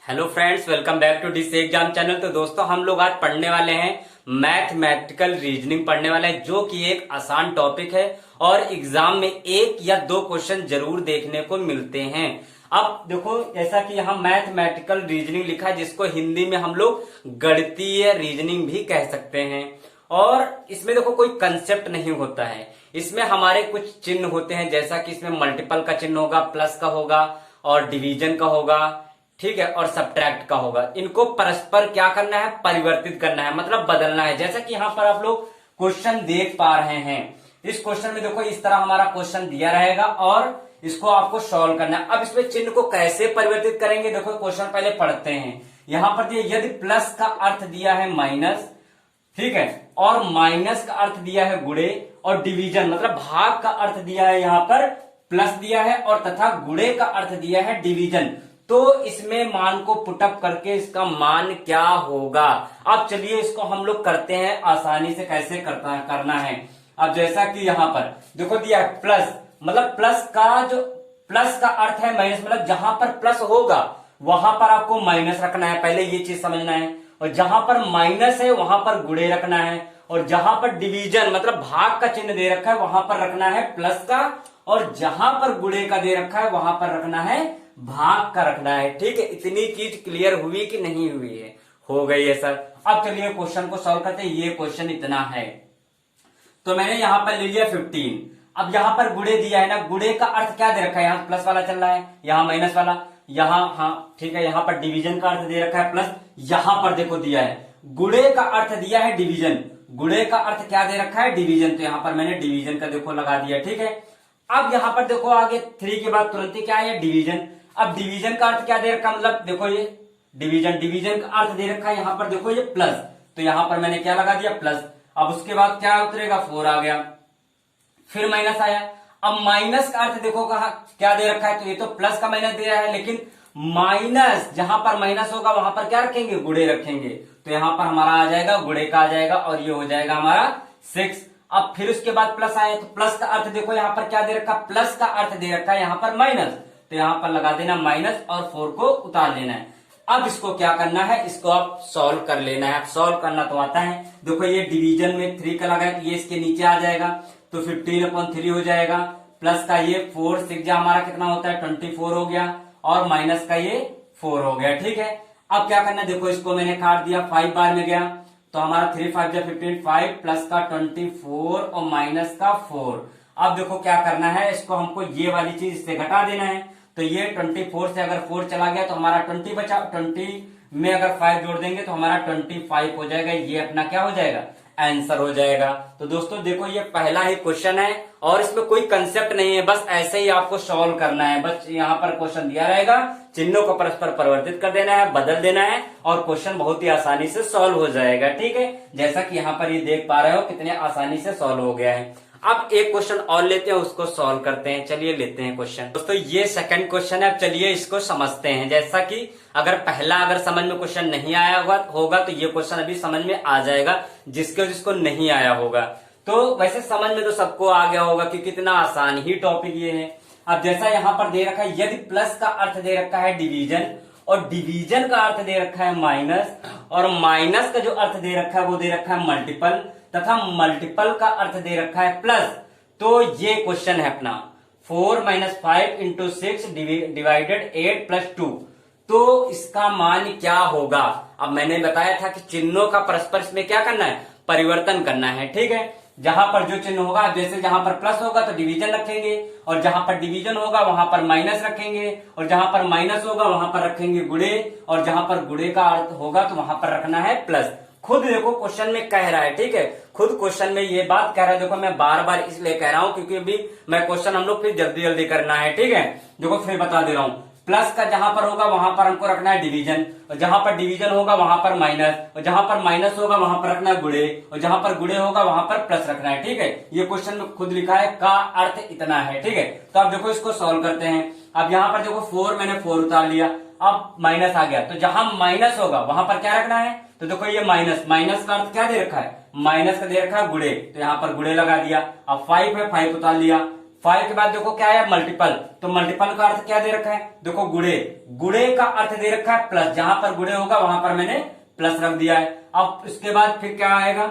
Hello friends, welcome back to this exam channel. तो दोस्तों, हम लोग आज पढ़ने वाले हैं मैथमेटिकल रीजनिंग पढ़ने वाले हैं, जो कि एक आसान टॉपिक है और एग्जाम में एक या दो क्वेश्चन जरूर देखने को मिलते हैं। अब देखो, जैसा कि यहाँ मैथमेटिकल रीजनिंग लिखा है, जिसको हिंदी में हम लोग गणितीय रीजनिंग भी कह सकते हैं। और इसमें देखो, कोई कंसेप्ट नहीं होता है, इसमें हमारे कुछ चिन्ह होते हैं, जैसा कि इसमें मल्टीपल का चिन्ह होगा, प्लस का होगा और डिवीजन का होगा, ठीक है, और सब्ट्रैक्ट का होगा। इनको परस्पर क्या करना है, परिवर्तित करना है, मतलब बदलना है। जैसा कि यहाँ पर आप लोग क्वेश्चन देख पा रहे हैं, इस क्वेश्चन में देखो इस तरह हमारा क्वेश्चन दिया रहेगा और इसको आपको सॉल्व करना है। अब इसमें चिन्ह को कैसे परिवर्तित करेंगे, देखो क्वेश्चन पहले पढ़ते हैं। यहां पर दिया, यदि प्लस का अर्थ दिया है माइनस, ठीक है, और माइनस का अर्थ दिया है गुणे, और डिवीजन मतलब भाग का अर्थ दिया है, यहां पर प्लस दिया है, और तथा गुणे का अर्थ दिया है डिवीजन, तो इसमें मान को पुटअप करके इसका मान क्या होगा। अब चलिए इसको हम लोग करते हैं आसानी से, कैसे करना है। अब जैसा कि यहां पर देखो दिया है प्लस, मतलब प्लस का अर्थ है माइनस, मतलब जहां पर प्लस होगा वहां पर आपको माइनस रखना है, पहले ये चीज समझना है। और जहां पर माइनस है वहां पर गुणे रखना है, और जहां पर डिवीजन मतलब भाग का चिन्ह दे रखा है वहां पर रखना है प्लस का, और जहां पर गुणे का दे रखा है वहां पर रखना है भाग का रखना है। ठीक है, इतनी चीज क्लियर हुई कि नहीं हुई है? हो गई है सर। अब चलिए क्वेश्चन को सॉल्व करते हैं। ये क्वेश्चन इतना है, तो मैंने यहां पर ले लिया 15। अब यहां पर गुणे दिया है ना, गुणे का अर्थ क्या दे रखा है, यहां प्लस वाला चल रहा है, यहां माइनस वाला, यहां हाँ ठीक है, यहां पर डिवीजन का अर्थ दे रखा है प्लस, यहां पर देखो दिया है गुणे का अर्थ दिया है डिवीजन, गुणे का अर्थ क्या दे रखा है, डिवीजन, तो यहां पर मैंने डिवीजन का देखो लगा दिया। ठीक है, अब यहां पर देखो आगे 3 के बाद तुरंत ही क्या है, डिवीजन। अब डिवीजन का अर्थ क्या दे रखा, मतलब देखो ये डिवीजन का अर्थ दे रखा है, यहां पर देखो ये प्लस, तो यहां पर मैंने क्या लगा दिया, प्लस। अब उसके बाद क्या उतरेगा, 4 आ गया, फिर माइनस आया। अब माइनस का अर्थ देखो कहा क्या दे रखा है, तो ये तो प्लस का माइनस दे रहा है, लेकिन माइनस जहां पर माइनस होगा वहां पर क्या रखेंगे, गुणे रखेंगे, तो यहां पर हमारा आ जाएगा गुणे का आ जाएगा, और ये हो जाएगा हमारा 6। अब फिर उसके बाद प्लस आए, तो प्लस का अर्थ देखो यहां पर क्या दे रखा, प्लस का अर्थ दे रखा है यहां पर माइनस, तो यहां पर लगा देना माइनस और 4 को उतार लेना है। अब इसको क्या करना है, इसको आप सॉल्व कर लेना है। आप सॉल्व करना तो आता है, देखो ये डिवीजन में 3 का लगा है, तो ये इसके नीचे आ जाएगा, तो 15/3 हो जाएगा, प्लस का ये 4 6 हमारा कितना होता है, 24 हो गया, और माइनस का ये 4 हो गया। ठीक है, अब क्या करना है, देखो इसको मैंने काट दिया, 5 बार में गया, तो हमारा 3 5 15, 5 प्लस का 24 और माइनस का 4। अब देखो क्या करना है, इसको हमको ये वाली चीज इससे घटा देना है, तो ये 24 से अगर 4 चला गया तो हमारा 20 बचा, 20 में अगर 5 जोड़ देंगे तो हमारा 25 हो जाएगा, ये अपना क्या हो जाएगा, आंसर हो जाएगा। तो दोस्तों देखो, ये पहला ही क्वेश्चन है और इसमें कोई कंसेप्ट नहीं है, बस ऐसे ही आपको सॉल्व करना है। बस यहाँ पर क्वेश्चन दिया रहेगा, चिन्हों को परस्पर परिवर्तित कर देना है, बदल देना है, और क्वेश्चन बहुत ही आसानी से सॉल्व हो जाएगा। ठीक है, जैसा कि यहाँ पर ये देख पा रहे हो कितने आसानी से सॉल्व हो गया है। अब एक क्वेश्चन और लेते हैं, उसको सॉल्व करते हैं। चलिए लेते हैं क्वेश्चन। दोस्तों ये सेकंड क्वेश्चन है, अब चलिए इसको समझते हैं। जैसा कि अगर समझ में क्वेश्चन नहीं आया होगा तो ये क्वेश्चन अभी समझ में आ जाएगा, जिसको नहीं आया होगा। तो वैसे समझ में तो सबको आ गया होगा क्योंकि इतना आसान ही टॉपिक ये है। अब जैसा यहाँ पर दे रखा है, यदि प्लस का अर्थ दे रखा है डिवीजन, और डिवीजन का अर्थ दे रखा है माइनस, और माइनस का जो अर्थ दे रखा है वो दे रखा है मल्टीपल, तथा मल्टीपल का अर्थ दे रखा है प्लस, तो ये क्वेश्चन है अपना 4 - 5 × 6 डिवाइडेड 8 + 2, तो इसका मान क्या होगा। अब मैंने बताया था कि चिन्हों का परस्पर इसमें क्या करना है, परिवर्तन करना है। ठीक है, जहां पर जो चिन्ह होगा, जैसे जहां पर प्लस होगा तो डिवीजन रखेंगे, और जहां पर डिवीजन होगा वहां पर माइनस रखेंगे, और जहां पर माइनस होगा वहां पर रखेंगे गुणे, और जहां पर गुणे का अर्थ होगा तो वहां पर रखना है प्लस। खुद देखो क्वेश्चन में कह रहा है, ठीक है, खुद क्वेश्चन में ये बात कह रहा है। देखो मैं बार बार इसलिए कह रहा हूं क्योंकि अभी मैं क्वेश्चन हम लोग फिर जल्दी जल्दी करना है। ठीक है, देखो फिर बता दे रहा हूं, प्लस का जहां पर होगा वहां पर हमको रखना है डिवीजन, और जहां पर डिवीजन होगा वहां पर माइनस, और जहां पर माइनस होगा वहां पर रखना है गुणे, और जहां पर गुणे होगा वहां पर प्लस रखना है। ठीक है, ये क्वेश्चन में खुद लिखा है, का अर्थ इतना है। ठीक है, तो अब देखो इसको सॉल्व करते हैं। अब यहाँ पर देखो 4, मैंने 4 उतार लिया, अब माइनस आ गया, तो जहां माइनस होगा वहां पर क्या रखना है, तो देखो ये माइनस का अर्थ क्या दे रखा है, माइनस का दे रखा है गुणे, तो यहाँ पर गुणे लगा दिया। अब 5 है, 5 उतार लिया, 5 के बाद देखो क्या है, मल्टीपल। तो मल्टीपल का अर्थ क्या दे रखा है, देखो गुणे। गुणे का अर्थ दे रखा है प्लस, जहां पर गुणे होगा वहां पर मैंने प्लस रख दिया है। अब इसके बाद फिर क्या आएगा,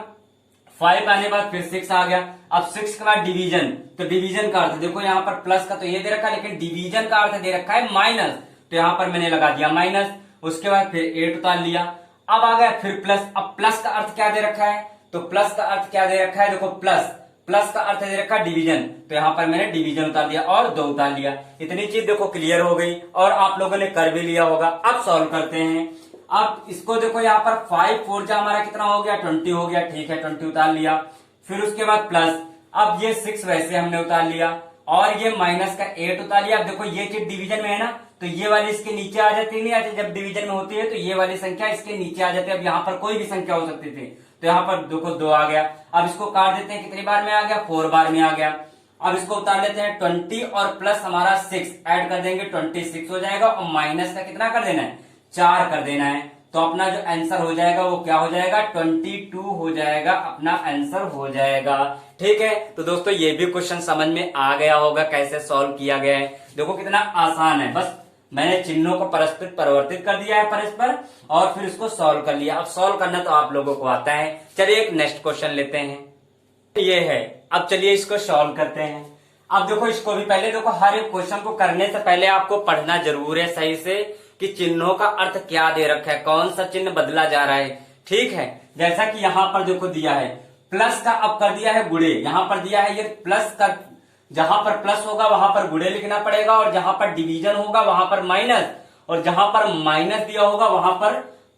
5 आने के बाद फिर 6 आ गया। अब 6 के बाद डिवीजन, तो डिवीजन का अर्थ देखो यहाँ पर प्लस का तो ये दे रखा है, लेकिन डिवीजन का अर्थ दे रखा है माइनस, तो यहाँ पर मैंने लगा दिया माइनस। उसके बाद फिर 8 उतार लिया। अब आ गया फिर प्लस। अब प्लस का अर्थ क्या दे रखा है, तो प्लस का अर्थ क्या दे रखा है, देखो प्लस। प्लस का अर्थ दे रखा है डिवीजन, तो यहाँ पर मैंने डिवीजन उतार दिया और 2 उतार लिया। इतनी चीज देखो क्लियर हो गई और आप लोगों ने कर भी लिया होगा। अब सॉल्व करते हैं। अब इसको देखो यहाँ पर 5 4 जा हमारा कितना हो गया, 20 हो गया। ठीक है, 20 उतार लिया। फिर उसके बाद प्लस, अब ये 6 वैसे हमने उतार लिया और ये माइनस का 8 उतार लिया। अब देखो ये चीज डिवीजन में है ना, तो ये वाली इसके नीचे आ जाती है, नहीं आती। जब डिवीजन में होती है तो ये वाली संख्या इसके नीचे आ जाती है। अब यहाँ पर कोई भी संख्या हो सकती थी, तो यहाँ पर देखो 2 आ गया। अब इसको काट देते हैं, कितनी बार में आ गया, 4 बार में आ गया। अब इसको उतार लेते हैं 20 और प्लस हमारा 6 ऐड कर देंगे, 26 हो जाएगा और माइनस का कितना कर देना है, 4 कर देना है। तो अपना जो आंसर हो जाएगा वो क्या हो जाएगा, 22 हो जाएगा, अपना आंसर हो जाएगा। ठीक है, तो दोस्तों ये भी क्वेश्चन समझ में आ गया होगा कैसे सॉल्व किया गया है। देखो कितना आसान है, बस मैंने चिन्हों को परस्पर परिवर्तित कर दिया है परस्पर, और फिर इसको सॉल्व कर लिया। अब सॉल्व करना तो आप लोगों को आता है। चलिए एक नेक्स्ट क्वेश्चन लेते हैं, ये है। अब चलिए इसको सॉल्व करते हैं। अब देखो इसको भी पहले देखो, हर एक क्वेश्चन को करने से पहले आपको पढ़ना जरूर है सही से कि चिन्हों का अर्थ क्या दे रखा है, कौन सा चिन्ह बदला जा रहा है। ठीक है, जैसा कि यहाँ पर देखो दिया है प्लस का, अब कर दिया है गुणे। यहाँ पर दिया है ये प्लस का, जहां पर प्लस होगा वहां पर गुणे लिखना पड़ेगा, और जहां पर डिवीजन होगा वहां पर माइनस, और जहां पर माइनस दिया होगा वहां पर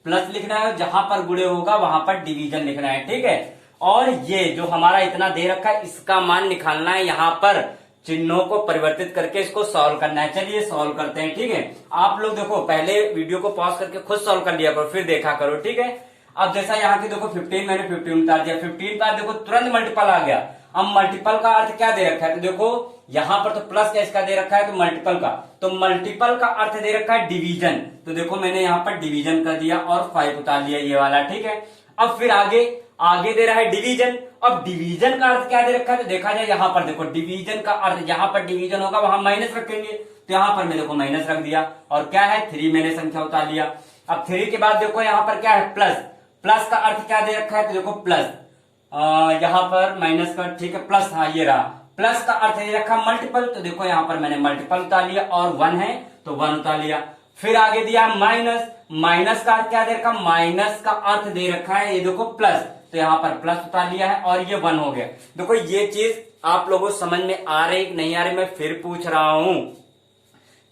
प्लस लिखना है, और जहां पर गुणे होगा वहां पर डिवीजन लिखना है। ठीक है, और ये जो हमारा इतना दे रखा है इसका मान निकालना है, यहाँ पर चिन्हों को परिवर्तित करके इसको सॉल्व करना है। चलिए सॉल्व करते हैं। ठीक है, आप लोग देखो पहले वीडियो को पॉज करके खुद सॉल्व कर लिया करो, फिर देखा करो। ठीक है, अब जैसा यहाँ की देखो 15 मैंने 15 उतार दिया, 15 का देखो तुरंत मल्टीपल आ गया। अब मल्टीपल का अर्थ क्या दे रखा है, तो देखो यहाँ पर तो प्लस का इसका दे रखा है, तो मल्टीपल का, तो मल्टीपल का अर्थ दे रखा है डिवीजन, तो देखो मैंने यहाँ पर डिवीजन कर दिया और 5 उतार लिया ये वाला। ठीक है, अब फिर आगे दे रहा है डिवीजन। अब डिवीजन का अर्थ क्या दे रखा है, तो देखा जाए यहाँ पर देखो डिवीजन का अर्थ, जहां पर डिवीजन होगा वहां माइनस रखेंगे, तो यहाँ पर मैं देखो माइनस रख दिया। और क्या है 3 मैंने संख्या उतार लिया। अब 3 के बाद देखो यहाँ पर क्या है प्लस। प्लस का अर्थ क्या दे रखा है, तो देखो प्लस, यहाँ पर माइनस का, ठीक है प्लस, हाँ ये रहा। प्लस का अर्थ दे रखा मल्टीपल, तो देखो यहाँ पर मैंने मल्टीपल उतार लिया, और 1 है तो 1 उतार लिया। फिर आगे दिया माइनस। माइनस का अर्थ क्या दे रखा, माइनस का अर्थ दे रखा है ये देखो प्लस, तो यहाँ पर प्लस उतार लिया है और ये 1 हो गया। देखो ये चीज आप लोगों को समझ में आ रही कि नहीं आ रही, मैं फिर पूछ रहा हूं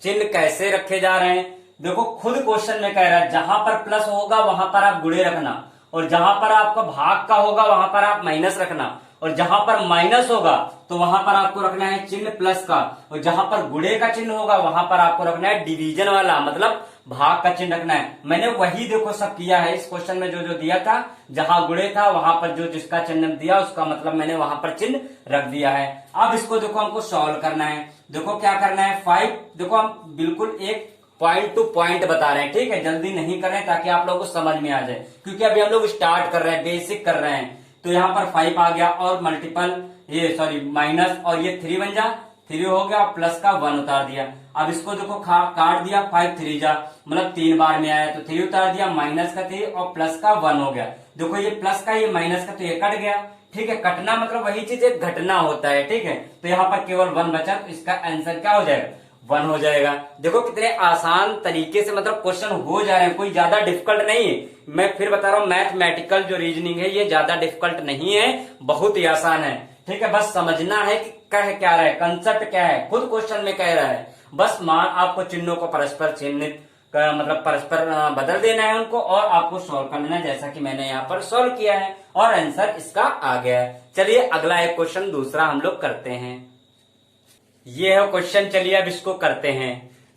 चिन्ह कैसे रखे जा रहे हैं। देखो खुद क्वेश्चन में कह रहा है जहां पर प्लस होगा वहां पर आप गुणे रखना, और जहां पर आपका भाग का होगा वहां पर आप माइनस रखना, और जहां पर माइनस होगा तो वहां पर आपको रखना है चिन्ह प्लस का, और जहां पर गुणे का चिन्ह होगा वहां पर आपको रखना है डिवीजन वाला, मतलब भाग का चिन्ह रखना है। मैंने वही देखो सब किया है इस क्वेश्चन में, जो जो दिया था जहां गुणे था वहां पर जो जिसका चिन्ह दिया उसका मतलब मैंने वहां पर चिन्ह रख दिया है। अब इसको देखो हमको सॉल्व करना है। देखो क्या करना है, 5, देखो हम बिल्कुल एक पॉइंट टू पॉइंट बता रहे हैं। ठीक है, जल्दी नहीं कर रहे हैं ताकि आप लोगों को समझ में आ जाए, क्योंकि अभी हम लोग स्टार्ट कर रहे हैं, बेसिक कर रहे हैं। तो यहाँ पर 5 आ गया और मल्टीपल, ये सॉरी माइनस, और ये 3 बन जा, 3 हो गया, प्लस का 1 उतार दिया। अब इसको देखो काट दिया, 5 3 जा, मतलब 3 बार में आया तो 3 उतार दिया, माइनस का 3 और प्लस का 1 हो गया। देखो ये प्लस का ये माइनस का तो ये कट गया। ठीक है, कटना मतलब वही चीज एक घटना होता है। ठीक है, तो यहाँ पर केवल 1 बचा, तो इसका आंसर क्या हो जाएगा, 1 हो जाएगा। देखो कितने आसान तरीके से मतलब क्वेश्चन हो जा रहे हैं, कोई ज्यादा डिफिकल्ट नहीं है। मैं फिर बता रहा हूँ मैथमेटिकल जो रीजनिंग है ये ज्यादा डिफिकल्ट नहीं है, बहुत ही आसान है। ठीक है, बस समझना है कि कह क्या रहा है, कंसेप्ट क्या है, खुद क्वेश्चन में कह रहा है। बस मान आपको चिन्हों को परस्पर चिन्हित मतलब परस्पर बदल देना है उनको, और आपको सॉल्व करना है जैसा कि मैंने यहाँ पर सॉल्व किया है, और आंसर इसका आ गया है। चलिए अगला एक क्वेश्चन दूसरा हम लोग करते हैं। ये है क्वेश्चन, चलिए अब इसको करते हैं।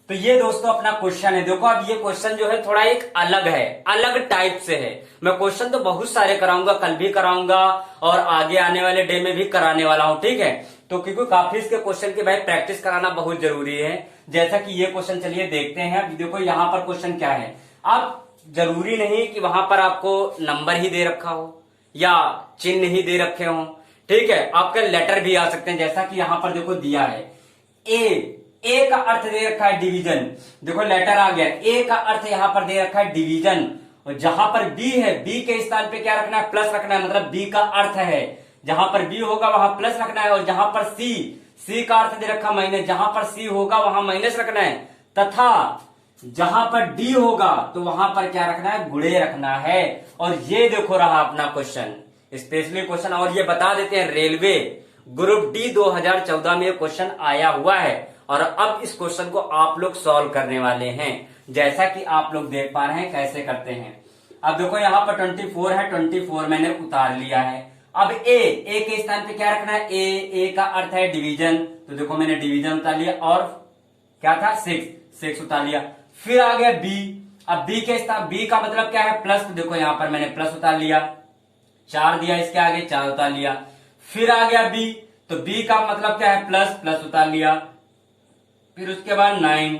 तो ये दोस्तों अपना क्वेश्चन है। देखो अब ये क्वेश्चन जो है थोड़ा एक अलग है, अलग टाइप से है। मैं क्वेश्चन तो बहुत सारे कराऊंगा, कल भी कराऊंगा और आगे आने वाले डे में भी कराने वाला हूं। ठीक है, तो क्योंकि काफी इसके क्वेश्चन की भाई प्रैक्टिस कराना बहुत जरूरी है। जैसा कि ये क्वेश्चन चलिए देखते हैं। अब देखो यहाँ पर क्वेश्चन क्या है, अब जरूरी नहीं कि वहां पर आपको नंबर ही दे रखा हो या चिन्ह ही दे रखे हो। ठीक है, आपके लेटर भी आ सकते हैं, जैसा कि यहां पर देखो दिया है ए का अर्थ दे रखा है डिवीजन। देखो लेटर आ गया, ए का अर्थ यहां पर दे रखा है डिवीजन, और जहां पर बी है, बी के स्थान पे क्या रखना है, प्लस रखना है, मतलब बी का अर्थ है, जहां पर बी होगा वहां प्लस रखना है, और जहां पर सी का अर्थ दे रखा माइनस, जहां पर सी होगा वहां माइनस रखना है, तथा जहां पर डी होगा तो वहां पर क्या रखना है, गुणे रखना है। और ये देखो रहा अपना क्वेश्चन, स्पेशली क्वेश्चन, और ये बता देते हैं रेलवे ग्रुप डी 2014 में क्वेश्चन आया हुआ है, और अब इस क्वेश्चन को आप लोग सॉल्व करने वाले हैं, जैसा कि आप लोग देख पा रहे हैं कैसे करते हैं। अब देखो यहाँ पर 24 है, 24 मैंने उतार लिया है। अब ए के स्थान पे क्या रखना है, ए का अर्थ है डिवीजन, तो देखो मैंने डिवीजन उतार लिया, और क्या था 6 उतार लिया। फिर आ गया बी, अब बी के स्थान, बी का मतलब क्या है प्लस, तो देखो यहां पर मैंने प्लस उतार लिया, 4 दिया, इसके आगे 4 उतार लिया। फिर आ गया बी, तो बी का मतलब क्या है प्लस उतार लिया। फिर उसके बाद 9।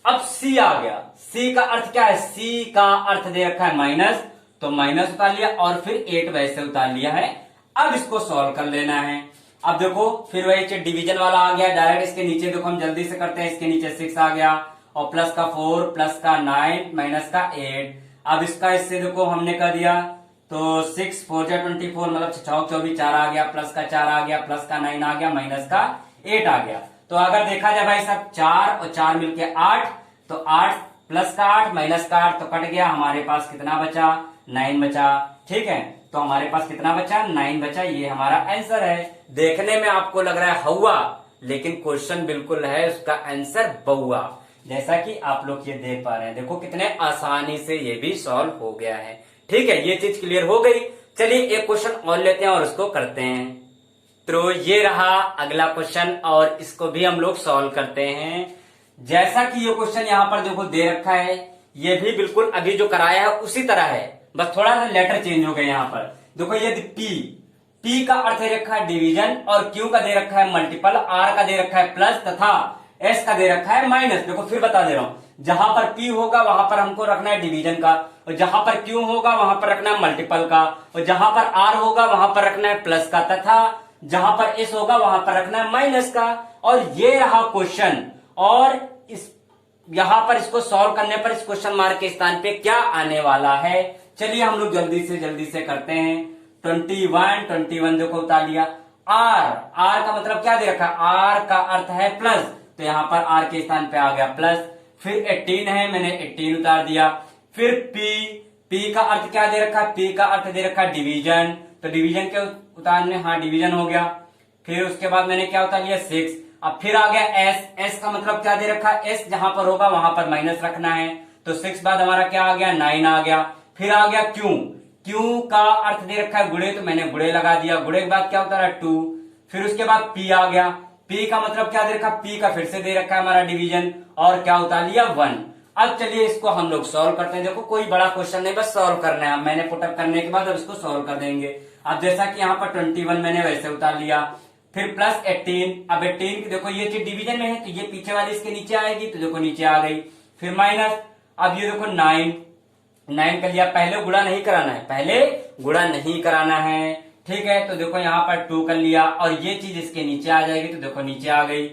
अब सी आ गया, सी का अर्थ क्या है, सी का अर्थ दे रखा है माइनस, तो माइनस उतार लिया, और फिर 8 वैसे उतार लिया है। अब इसको सॉल्व कर लेना है। अब देखो फिर वही डिवीजन वाला आ गया, डायरेक्ट इसके नीचे देखो हम जल्दी से करते हैं, इसके नीचे 6 आ गया, और प्लस का 4, प्लस का 9, माइनस का 8। अब इसका इससे देखो हमने कर दिया, तो 6 4 24, मतलब 6 24 4 आ गया, प्लस का 4 आ गया, प्लस का 9 आ गया, माइनस का 8 आ गया। तो अगर देखा जाए भाई साहब 4 और 4 मिलके 8, तो 8 प्लस का 8 माइनस का 8 तो कट गया, हमारे पास कितना बचा, 9 बचा। ठीक है, तो हमारे पास कितना बचा, 9 बचा, ये हमारा आंसर है। देखने में आपको लग रहा है हवा, लेकिन क्वेश्चन बिल्कुल है उसका आंसर बउआ, जैसा कि आप लोग ये देख पा रहे हैं। देखो कितने आसानी से ये भी सॉल्व हो गया है। ठीक है, ये चीज क्लियर हो गई। चलिए एक क्वेश्चन और लेते हैं और उसको करते हैं। तो ये रहा अगला क्वेश्चन, और इसको भी हम लोग सॉल्व करते हैं। जैसा कि ये क्वेश्चन यहाँ पर देखो दे रखा है, ये भी बिल्कुल अभी जो कराया है उसी तरह है, बस थोड़ा सा लेटर चेंज हो गया। यहाँ पर देखो ये पी का अर्थ दे रखा है डिवीजन, और क्यू का दे रखा है मल्टीपल, आर का दे रखा है प्लस, तथा एस का दे रखा है माइनस। देखो फिर बता दे रहा हूं, जहां पर पी होगा वहां पर हमको रखना है डिवीजन का, और जहां पर क्यू होगा वहां पर रखना है मल्टीपल का, और जहां पर आर होगा वहां पर रखना है प्लस का, तथा जहां पर एस होगा वहां पर रखना है माइनस का। और ये रहा क्वेश्चन, और इस यहां पर इसको सॉल्व करने पर इस क्वेश्चन मार्क के स्थान पे क्या आने वाला है, चलिए हम लोग जल्दी से करते हैं। 21 देखो उतार लिया। आर का मतलब क्या दे रखा है, आर का अर्थ है प्लस, तो यहां पर आर के स्थान पे आ गया प्लस। फिर 18 है, मैंने 18 उतार दिया। फिर पी का अर्थ क्या दे रखा है, पी का अर्थ दे रखा है डिवीजन, तो डिवीजन के उतारने, हाँ डिवीजन हो गया। फिर उसके बाद मैंने क्या उतार लिया 6। अब फिर आ गया एस का मतलब क्या दे रखा है, एस जहां पर होगा वहां पर माइनस रखना है, तो 6 बाद हमारा क्या आ गया 9 आ गया। फिर आ गया क्यू का अर्थ दे रखा है गुणे, तो मैंने गुणे लगा दिया, गुणे के बाद क्या उतारा 2। फिर उसके बाद पी आ गया, पी का मतलब क्या दे रखा, पी का फिर से दे रखा है हमारा डिवीजन, और क्या उतार लिया 1। अब चलिए इसको हम लोग सॉल्व करते हैं। देखो कोई बड़ा क्वेश्चन नहीं, बस सॉल्व करना है। मैंने पुटअप करने के बाद अब इसको सॉल्व कर देंगे। अब जैसा कि यहाँ पर 21 मैंने वैसे उतार लिया, फिर प्लस 18। अब 18 देखो ये चीज डिवीजन में है, तो ये पीछे वाली इसके नीचे आएगी, तो देखो नीचे आ गई। फिर माइनस, अब ये देखो 9 कर लिया। पहले गुणा नहीं कराना है, पहले गुणा नहीं कराना है, ठीक है। तो देखो यहाँ पर 2 कर लिया, और ये चीज इसके नीचे आ जाएगी, तो देखो नीचे आ गई।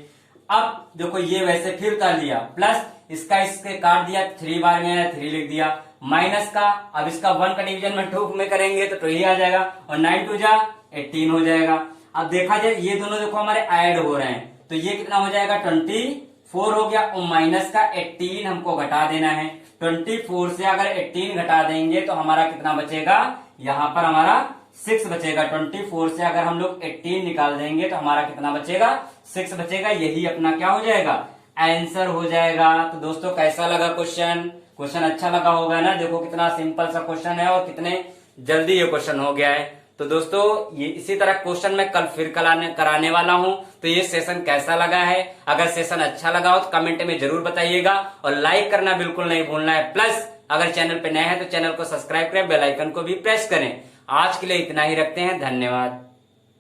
अब देखो ये वैसे फिर उतार लिया, प्लस इसका इसके काट दिया, 3 बार में 3 लिख दिया, माइनस का, अब इसका 1 का डिवीजन में 2 में करेंगे तो 2 ही आ जाएगा, और 9 2 जा 18 हो जाएगा। अब देखा जाए ये दोनों देखो हमारे ऐड हो रहे हैं, तो ये कितना हो जाएगा 24 हो गया, और माइनस का 18 हमको घटा देना है। 24 से अगर 18 घटा देंगे तो हमारा कितना बचेगा, यहाँ पर हमारा 6 बचेगा। 24 से अगर हम लोग 18 निकाल देंगे तो हमारा कितना बचेगा, 6 बचेगा। यही अपना क्या हो जाएगा, आंसर हो जाएगा। तो दोस्तों कैसा लगा क्वेश्चन अच्छा लगा होगा ना। देखो कितना सिंपल सा क्वेश्चन है और कितने जल्दी ये क्वेश्चन हो गया है। तो दोस्तों ये इसी तरह क्वेश्चन मैं कल फिर कराने वाला हूं। तो ये सेशन कैसा लगा है, अगर सेशन अच्छा लगा हो तो कमेंट में जरूर बताइएगा, और लाइक करना बिल्कुल नहीं भूलना है। प्लस अगर चैनल पे नए हैं तो चैनल को सब्सक्राइब करें, बेल आइकन को भी प्रेस करें। आज के लिए इतना ही रखते हैं, धन्यवाद।